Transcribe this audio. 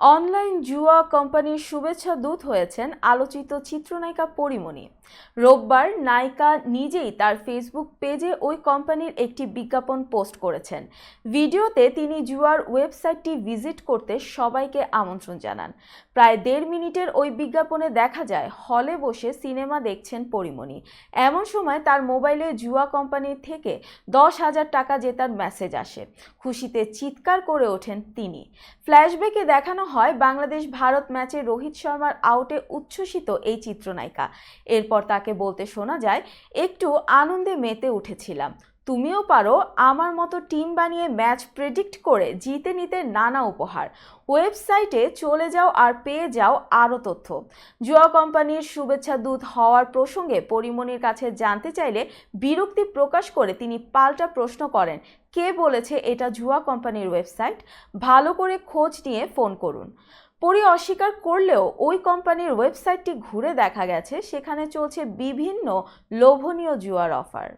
Online জুয়া কোম্পানির শুভেচ্ছা দূত হয়েছেন আলোচিত চিত্রনায়িকা পরীমনি। রোববার নায়িকা নিজেই তার ফেসবুক পেজে ওই কোম্পানির একটি বিজ্ঞাপন পোস্ট করেছেন। ভিডিওতে তিনি জুয়ার ওয়েবসাইটটি ভিজিট করতে সবাইকে আমন্ত্রণ জানান। প্রায় 1.5 মিনিটের ওই বিজ্ঞাপনে দেখা যায় হলে বসে সিনেমা দেখছেন পরীমনি। এমন সময় তার মোবাইলে জুয়া কোম্পানির থেকে 10,000 টাকা জেতার মেসেজ আসে। খুশিতে চিৎকার করে ওঠেন তিনি। ফ্ল্যাশব্যাকে দেখানো হয় বাংলাদেশ ভারত ম্যাচে রোহিত শর্মার আউটে উচ্ছ্বসিত এই চিত্রনায়িকা। এরপর তাকে বলতে শোনা যায়, একটু আনন্দে মেতে উঠেছিলাম, তুমিও পারো আমার মতো টিম বানিয়ে ম্যাচ প্রেডিক্ট করে জিতে নিতে নানা উপহার। ওয়েবসাইটে চলে যাও আর পেয়ে যাও আরও তথ্য। জুয়া কোম্পানির শুভেচ্ছা দূত হওয়ার প্রসঙ্গে পরীমনির কাছে জানতে চাইলে বিরক্তি প্রকাশ করে তিনি পাল্টা প্রশ্ন করেন, কে বলেছে এটা জুয়া কোম্পানির ওয়েবসাইট? ভালো করে খোঁজ নিয়ে ফোন করুন। পরী অস্বীকার করলেও ওই কোম্পানির ওয়েবসাইটটি ঘুরে দেখা গেছে সেখানে চলছে বিভিন্ন লোভনীয় জুয়ার অফার।